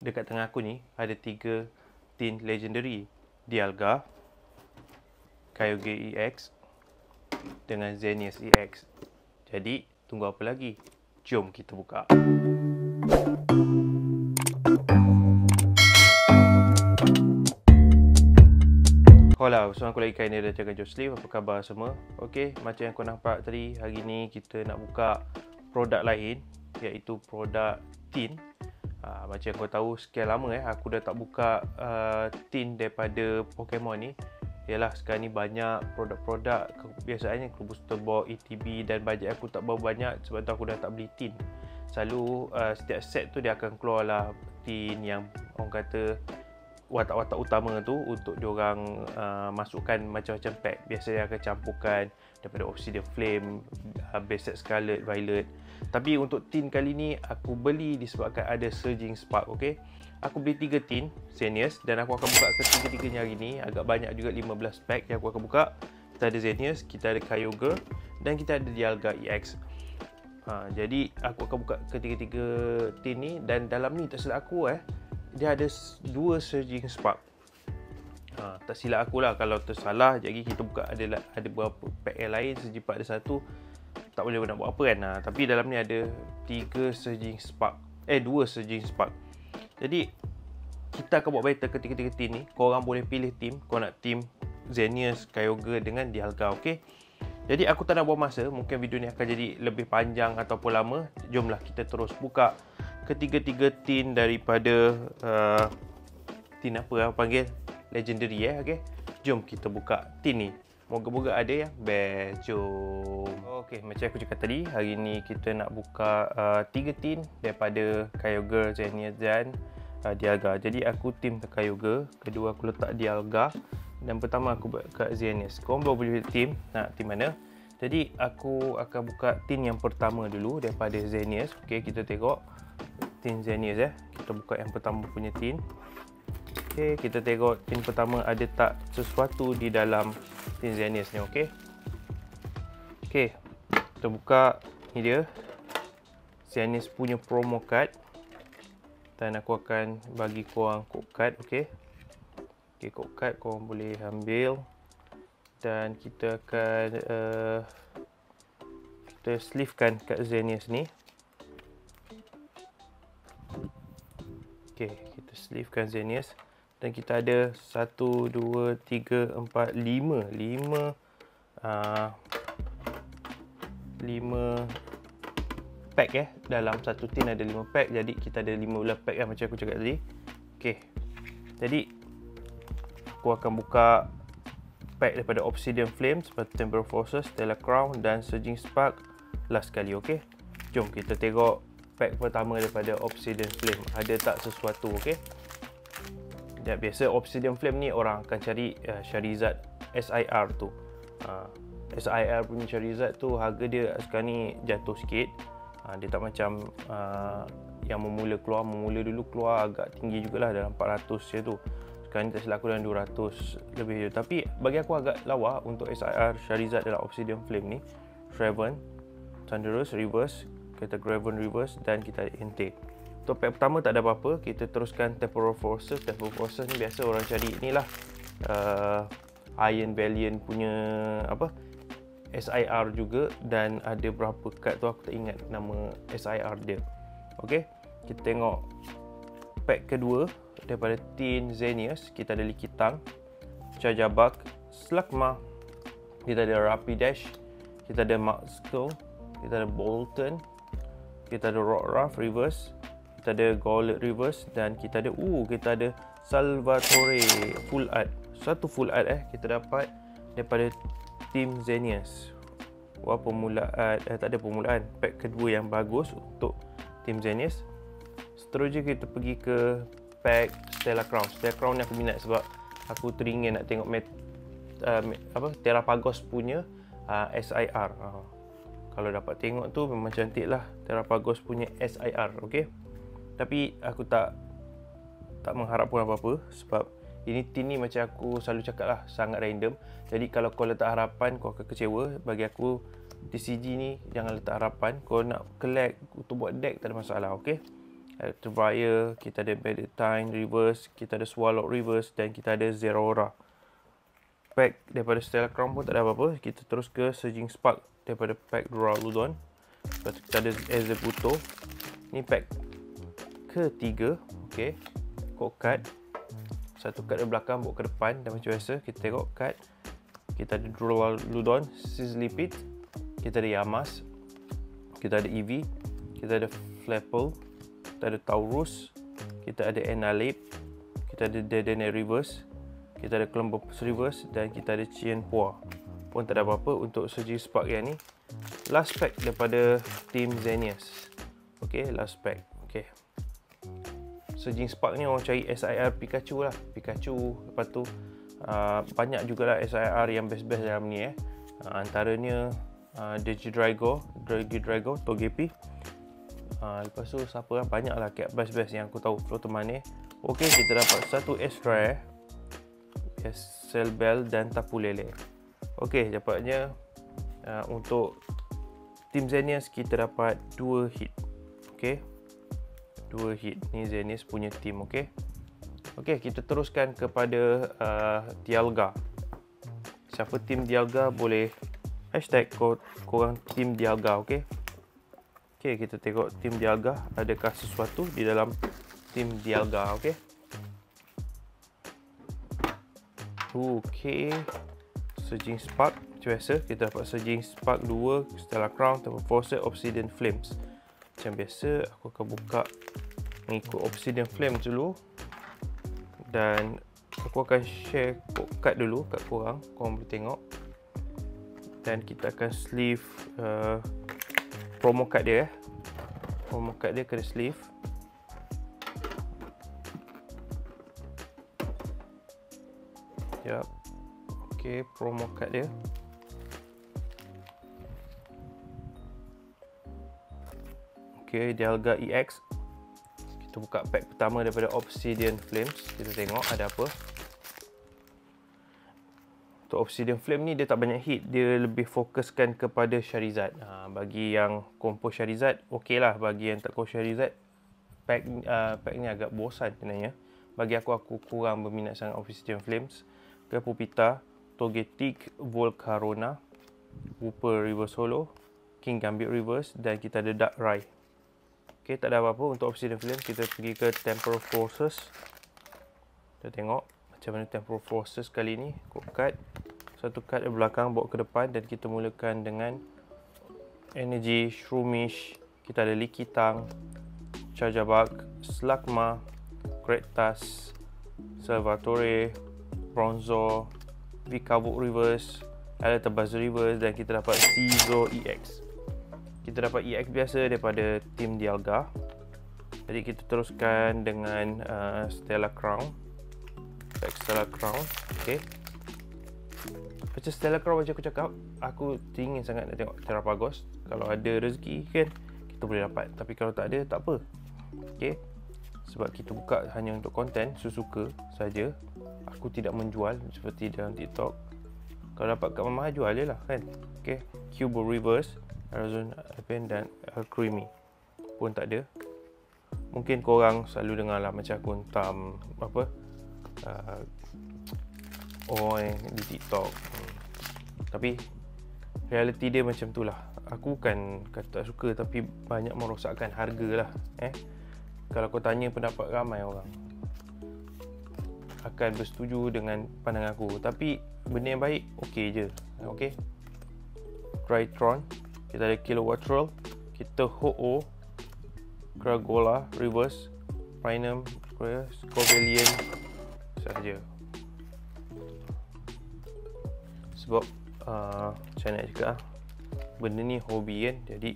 dekat tengah aku ni ada 3 tin legendary. Dialga, Kyogre EX dengan Xerneas EX. Jadi, tunggu apa lagi? Jom kita buka. Hola, bersama aku lagi Kainir dan Jaga Josleaf. Apa khabar semua? Okey, macam yang kau nampak tadi, hari ni kita nak buka produk lain, iaitu produk tin. Macam yang kau tahu, sekian lama aku dah tak buka tin daripada Pokemon ni. Yalah, sekarang ni banyak produk-produk. Biasanya aku booster box, ETB, dan bajet aku tak berapa banyak, sebab tu aku dah tak beli tin. Selalu setiap set tu dia akan keluar lah tin yang orang kata watak-watak utama tu untuk diorang masukkan macam-macam pack. Biasanya akan campurkan daripada Obsidian Flame, base set Scarlet, Violet. Tapi untuk tin kali ni aku beli disebabkan ada Surging Spark. Okay, aku beli 3 tin Xerneas dan aku akan buka ketiga-tiganya hari ni. Agak banyak juga, 15 pack yang aku akan buka. Kita ada Xerneas, kita ada Kyogre dan kita ada Dialga EX. Jadi aku akan buka ketiga-tiga tin ni, dan dalam ni tak silap aku dia ada 2 Surging Spark. Tak silap aku lah, kalau tersalah jadi kita buka ada beberapa pack yang lain, sejipat ada 1, tak boleh nak buat apa kan. Tapi dalam ni ada 3 Surging Spark, 2 Surging Spark. Jadi kita akan buat battle ketiga-tiga team ni. Korang boleh pilih team, kau nak team Xerneas, Kyogre dengan Dialga. Okay, jadi aku tak nak buang masa. Mungkin video ni akan jadi lebih panjang ataupun lama. Jomlah kita terus buka ketiga-tiga tin daripada tin apa panggil legendary okay. Jom kita buka tin ni. Moga-moga ada yang best. Jom. Okey, macam aku cakap tadi, hari ni kita nak buka 3 tin daripada Kyogre, Xerneas dan Dialga. Jadi aku tim Kyogre, kedua aku letak Dialga, dan pertama aku buat kat Xerneas. Korang boleh tim nak tim mana. Jadi aku akan buka tin yang pertama dulu daripada Xerneas. Okey, kita tengok tin Xerneas Kita buka yang pertama punya tin. Okey, kita tengok tin pertama ada tak sesuatu di dalam tin Xerneas ni. Okey. Okey, kita buka. Ni dia Xerneas punya promo card, dan aku akan bagi korang code card. Okey. Okey, code card korang boleh ambil, dan kita akan kita sleevekan kat Xerneas ni. Okey, kita sleevekan Xerneas, dan kita ada 1, 2, 3, 4, 5 pack dalam satu tin ada 5 pack. Jadi kita ada 15 pack macam aku cakap tadi. Okey, jadi aku akan buka pack daripada Obsidian Flame, Temporal Forces, Stellar Crown dan Surging Spark last kali. Okey, jom kita tengok pack pertama daripada Obsidian Flame. Ada tak sesuatu? Okey, ya, biasa Obsidian Flame ni orang akan cari Charizard SIR tu. SIR punya Charizard tu harga dia sekarang ni jatuh sikit. Dia tak macam yang memula dulu keluar agak tinggi jugalah, dalam 400 je tu. Sekarang ni tak silap aku dalam 200 lebih je. Tapi bagi aku agak lawa untuk SIR Charizard dalam Obsidian Flame ni. Draven, Thundurus Reverse, kita Graven Reverse, dan kita Entei. Untuk pack pertama tak ada apa-apa. Kita teruskan Temporal Forces. Temporal Forces ni biasa orang cari inilah Iron Valiant punya SIR juga, dan ada berapa kad tu aku tak ingat nama SIR dia. Okey, kita tengok pack kedua daripada tin Xerneas. Kita ada Lickitung, Charjabug, Slugma, kita ada Rapidash, kita ada Muxco, kita ada Bolton, kita ada Rockruff Reverse, kita ada Golett Reverse, dan kita ada Salvatore full art. Satu full art kita dapat daripada tim Xerneas. Wah, permulaan tak ada permulaan. Pack kedua yang bagus untuk tim Xerneas. Seterusnya kita pergi ke pack Stellar Crown. Stellar Crown ni aku minat sebab aku teringin nak tengok Terrapagos punya SIR. Kalau dapat tengok tu memang cantik lah Terrapagos punya SIR. Okey, tapi aku tak mengharapkan apa-apa, sebab ini tin ni macam aku selalu cakap lah, sangat random. Jadi kalau kau letak harapan, kau akan kecewa. Bagi aku TCG ni jangan letak harapan. Kau nak collect untuk buat deck tak ada masalah. Okey, Electivire, kita ada Valentine reverse, kita ada Swallow reverse dan kita ada Zeraora. Pack daripada Stellar Crown pun tak ada apa-apa. Kita terus ke Surging Spark daripada pack Duraludon. Lepas tu kita ada Executor. Ni pack ketiga. Okey. Code card. Satu card di belakang, bawa ke depan dan macam biasa kita tengok card. Kita ada Duraludon, Sizzlipede. Kita ada Yamas. Kita ada Eevee. Kita ada Flapple. Kita ada Taurus. Kita ada Enalip. Kita ada Dedenne reverse. Kita ada Clombopus reverse dan kita ada Chienpoa. Pun tak ada apa-apa untuk Surging Spark yang ni. Last pack daripada Team Xenius. Okey, last pack. Okey. Surging Spark ni orang cari SIR Pikachu lah. Pikachu, lepas tu banyak jugalah SIR yang best-best dalam ni antaranya Digidrago, Togepi. Lepas tu siapa lah, banyak lah kat best-best yang aku tahu. Flotomane. Okey, kita dapat satu extra Selbel dan Tapu Lele. Okey, dapatnya untuk Team Xenius kita dapat 2 hit. Okey. 2 hit. Ni Xenius punya team, okey. Okey, kita teruskan kepada Dialga. Siapa team Dialga boleh hashtag korang team Dialga, okey. Okey, kita tengok team Dialga adakah sesuatu di dalam team Dialga, okey. Okey, Surging Spark macam biasa kita dapat Surging Spark 2, Stellar Crown, Temper Force, Obsidian Flames. Macam biasa aku akan buka mengikut Obsidian Flames dulu dan aku akan share card dulu kat korang boleh tengok. Dan kita akan sleeve promo card dia. Promo card dia kena sleeve. Okey, promo card dia. Okey, Dialga EX. Kita buka pack pertama daripada Obsidian Flames. Kita tengok ada apa. Untuk Obsidian Flame ni dia tak banyak hit. Dia lebih fokuskan kepada Charizard. Bagi yang compo Charizard, okey lah. Bagi yang tak compo Charizard, pack ni agak bosan sebenarnya. Bagi aku kurang berminat sangat Obsidian Flames. Ke Pupita, Togetic, Volcarona, Wooper Reverse Holo, King Gambit Reverse dan kita ada Darkrai. Okey, tak ada apa-apa untuk Obsidian Flame. Kita pergi ke Temporal Forces. Kita tengok macam mana Temporal Forces kali ni. Code card. Satu card di belakang, bawa ke depan dan kita mulakan dengan Energy, Shroomish. Kita ada Lickitung, Charjabug, Slugma, Gretas, Salvatore, Bronzor, Vikavolt Reverse, Electabuzz Reverse dan kita dapat Seizo EX. Kita dapat EX biasa daripada Team Dialga. Jadi kita teruskan dengan Stellar Crown. Pack Stellar Crown. Okey. Macam Stellar Crown macam aku cakap, aku ingin sangat nak tengok Terrapagos. Kalau ada rezeki kan, kita boleh dapat. Tapi kalau tak ada, tak apa. Okey. Sebab kita buka hanya untuk konten, sesuka saja. Aku tidak menjual seperti dalam TikTok. Kalau dapat kat Mama jual je lah kan. Okay. Cubo Reverse, Arizona Alpine dan Creamy pun tak ada. Mungkin korang selalu dengar lah macam aku hentam orang di TikTok. Tapi reality dia macam tu lah. Aku kan kata tak suka tapi banyak merosakkan harga lah. Kalau kau tanya pendapat ramai orang akan bersetuju dengan pandangan aku. Tapi benda yang baik, okey je. Okey. Crytron. Kita ada Kilowattrel. Kita Ho-Oh. Kragola Reverse. Prinem. Covalian. Sahaja. Sebab macam nak cakap, benda ni hobi kan. Jadi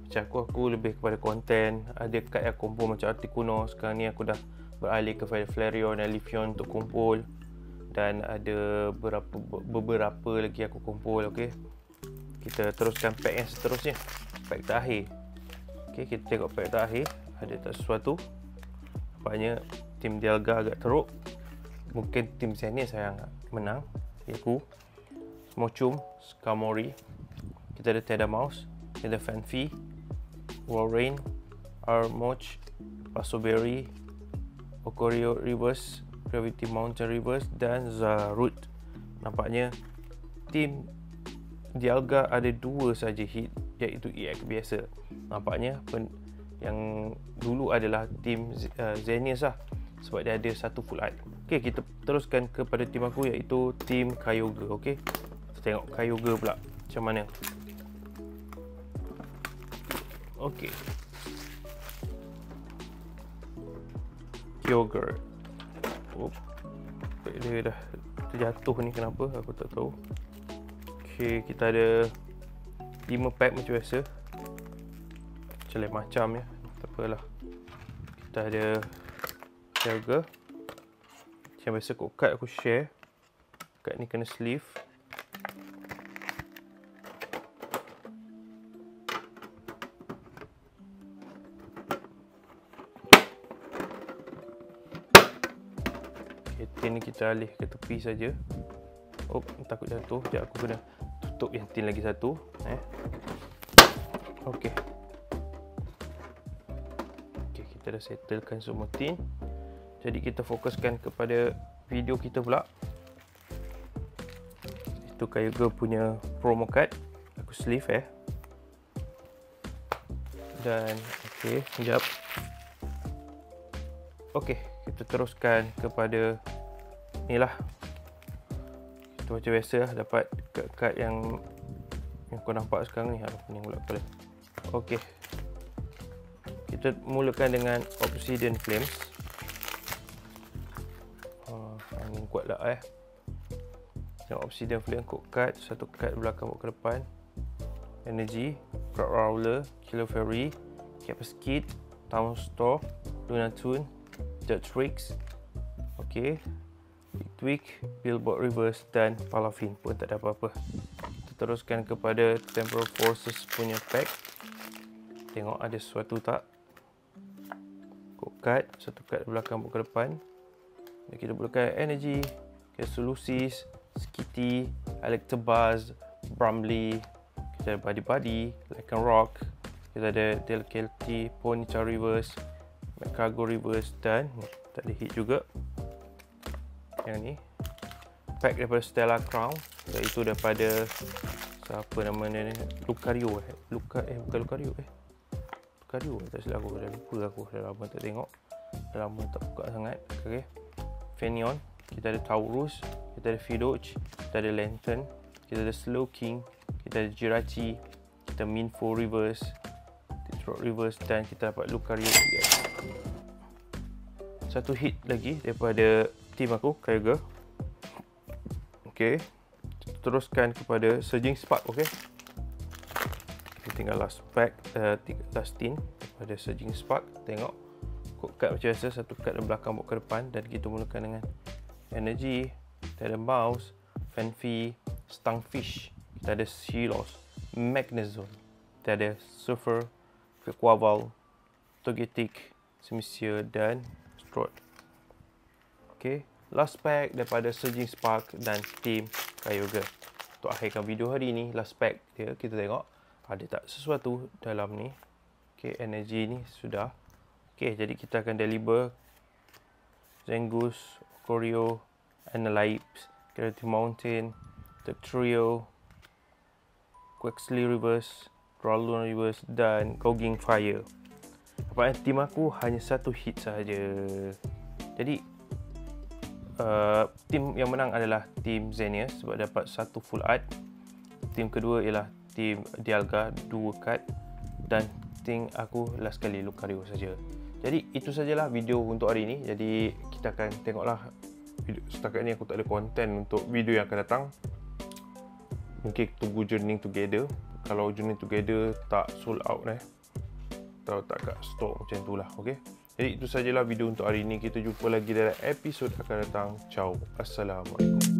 macam aku lebih kepada konten. Ada kad yang kumpul macam Articuno. Sekarang ni aku dah beralih kepada Flareon dan Leafeon untuk kumpul. Dan ada beberapa lagi aku kumpul. Okay. Kita teruskan pack yang seterusnya. Pack terakhir. Okay, kita tengok pack terakhir. Ada tak sesuatu. Nampaknya Team Dialga agak teruk. Mungkin Team Xenius yang menang. Aku Mochum, Skarmory. Kita ada Teddiurmouse. Kita ada Fanfi, Walrein, Armoch, Pasoberry, Okorio Reverse, Gravity Mountain Reverse dan Zarut. Nampaknya tim Dialga ada 2 saja hit, iaitu EX biasa. Nampaknya yang dulu adalah tim Xenius lah, sebab dia ada 1 full art. Okey, kita teruskan kepada tim aku, iaitu tim Kyogre. Okey, kita tengok Kyogre pula macam mana. Okey, Kyogre. Oh, dia dah terjatuh ni, kenapa aku tak tahu. Okey, kita ada 5 pack macam biasa, macam ya, tak apalah. Kita ada Kyogre macam biasa. Kad aku share, kad ni kena sleeve. Tin ni kita alih ke tepi saja. Oh, takut jatuh. Sekejap aku kena tutup yang tin lagi satu. Okey. Okey, kita dah settlekan semua tin. Jadi kita fokuskan kepada video kita pula. Itu Kyogre punya promo card. Aku sleeve Dan okey, sekejap. Okey, kita teruskan kepada ni lah. Kita macam biasa lah, dapat kad yang kau nampak sekarang ni. Pening pula kepala. Okey, kita mulakan dengan Obsidian Flames. Angin kuat lah Tengok Obsidian Flame, code card, 1 kad belakang bawa ke depan. Energy, Crowd Rowler, Killer Fairy, Capskid, Town Store, Lunatone, Judge. Okey, Tweak, Billboard Reverse dan Palafin pun tak ada apa-apa. Kita teruskan kepada Temporal Forces punya pack. Tengok ada sesuatu tak. Code card, 1 kad belakang bawa ke depan. Dan kita gunakan Energy, Solusis, Skitty, Electabuzz, Bramley. Kita ada Buddy, Lycanroc. Kita ada Delkelty, Ponyta Reverse, Cargo Reverse dan tak ada hit juga. Yang ni pack daripada Stella Crown, iaitu daripada siapa nama dia ni, Lucario bukan Lucario Lucario tak silap aku, dah lupa aku, dah lama tak tengok, dah lama tak buka sangat. Okey, Fenion, kita ada Taurus, kita ada Fidoch, kita ada Lantern, kita ada Slowking, kita ada Jirachi, kita Minfo Reverse, Detroit Reverse dan kita dapat Lucario EX. 1 hit lagi daripada tim aku, Kyogre. Okey, teruskan kepada Surging Spark. Okey, kita tinggal last pack, last tin daripada Surging Spark. Tengok code card macam biasa, 1 kad dari belakang bawa ke depan dan kita mulakan dengan Energy. Kita ada Mouse, Fanfi, Stunfish, kita ada Sealos, Magnezone, kita ada Surfer, Quaval, Togetic, Simisear dan Strode. Okey, last pack daripada Surging Spark dan Team Kyogre. Untuk akhirkan video hari ni, last pack dia, kita tengok ada tak sesuatu dalam ni. Okey, Energy ni sudah. Okey, jadi kita akan deliver Zangoose, Okorio, Analypes, Gravity Mountain, Trio, Quaxly Reverse, Ralloon Reverse dan Gogging Fire. Nampaknya tim aku hanya 1 hit sahaja. Jadi tim yang menang adalah tim Xenius sebab dapat 1 full art. Tim kedua ialah tim Dialga, 2 kad dan tim aku last kali Lucario saja. Jadi itu sajalah video untuk hari ini. Jadi kita akan tengoklah video. Setakat ni aku tak ada konten untuk video yang akan datang. Mungkin tunggu Journey Together. Kalau Journey Together tak sold out atau tak kat stok macam itulah. Okey. Jadi itu sajalah video untuk hari ini. Kita jumpa lagi dalam episod akan datang. Ciao. Assalamualaikum.